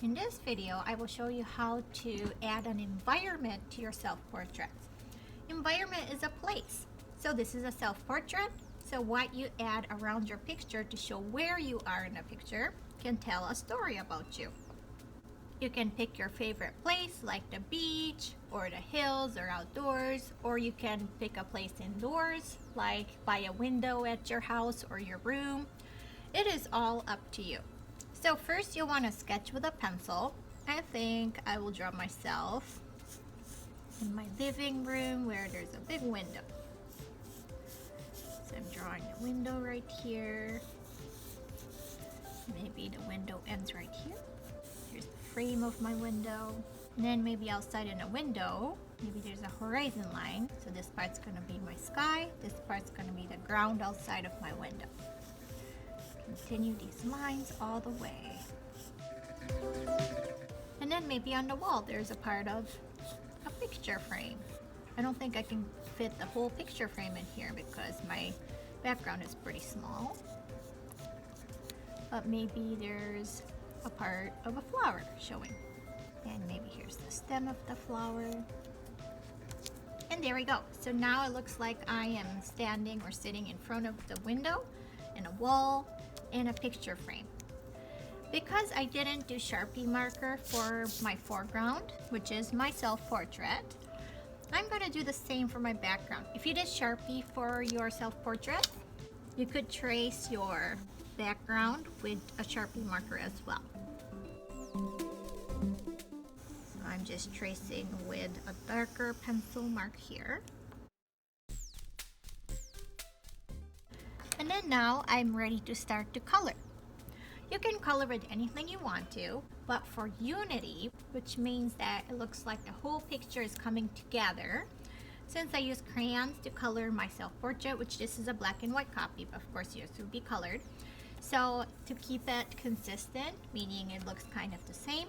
In this video, I will show you how to add an environment to your self-portraits. Environment is a place. So this is a self-portrait. So what you add around your picture to show where you are in the picture can tell a story about you. You can pick your favorite place like the beach or the hills or outdoors, or you can pick a place indoors like by a window at your house or your room. It is all up to you. So first you'll want to sketch with a pencil. I think I will draw myself in my living room where there's a big window. So I'm drawing the window right here. Maybe the window ends right here. Here's the frame of my window. And then maybe outside in a window, maybe there's a horizon line. So this part's gonna be my sky. This part's gonna be the ground outside of my window. Continue these lines all the way. And then maybe on the wall there's a part of a picture frame. I don't think I can fit the whole picture frame in here because my background is pretty small. But maybe there's a part of a flower showing. And maybe here's the stem of the flower. And there we go. So now it looks like I am standing or sitting in front of the window and a wall and a picture frame. Because I didn't do Sharpie marker for my foreground, which is my self-portrait, I'm going to do the same for my background. If you did Sharpie for your self-portrait, you could trace your background with a Sharpie marker as well. So I'm just tracing with a darker pencil mark here. And then now I'm ready to start to color. You can color with anything you want to, but for unity, which means that it looks like the whole picture is coming together, since I use crayons to color my self-portrait, which this is a black and white copy, but of course yours will be colored. So to keep it consistent, meaning it looks kind of the same,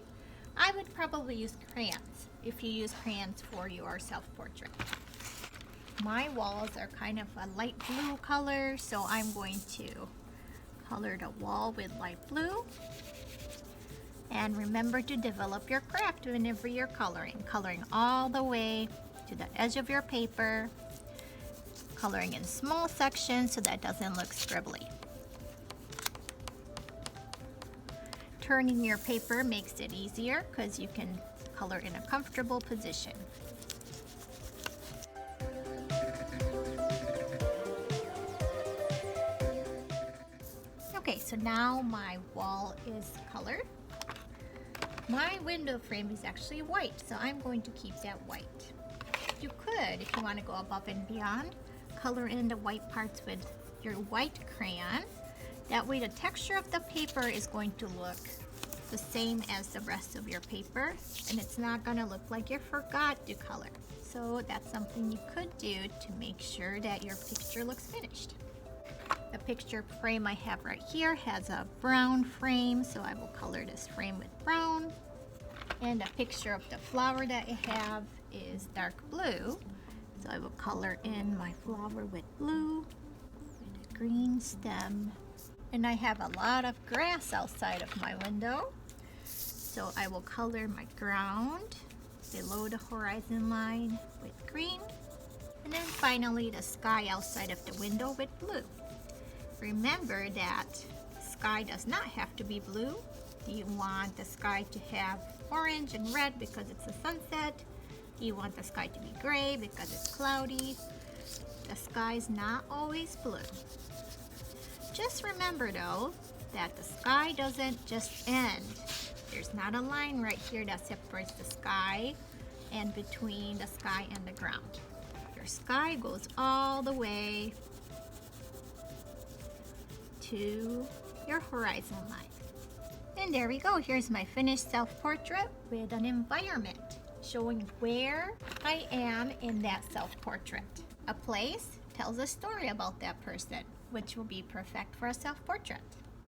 I would probably use crayons if you use crayons for your self-portrait. My walls are kind of a light blue color, so I'm going to color the wall with light blue. And remember to develop your craft whenever you're coloring all the way to the edge of your paper, coloring in small sections so that it doesn't look scribbly. Turning your paper makes it easier because you can color in a comfortable position. Okay, so now my wall is colored. My window frame is actually white, so I'm going to keep that white. You could, if you want to go above and beyond, color in the white parts with your white crayon. That way the texture of the paper is going to look the same as the rest of your paper, and it's not going to look like you forgot to color. So that's something you could do to make sure that your picture looks finished. The picture frame I have right here has a brown frame, so I will color this frame with brown. And the picture of the flower that I have is dark blue, so I will color in my flower with blue, with a green stem. And I have a lot of grass outside of my window, so I will color my ground below the horizon line with green. And then finally the sky outside of the window with blue. Remember that sky does not have to be blue. Do you want the sky to have orange and red because it's a sunset? Do you want the sky to be gray because it's cloudy? The sky is not always blue. Just remember though that the sky doesn't just end. There's not a line right here that separates the sky and between the sky and the ground. Your sky goes all the way to your horizon line. And there we go. Here's my finished self-portrait with an environment showing where I am in that self-portrait. A place tells a story about that person, which will be perfect for a self-portrait.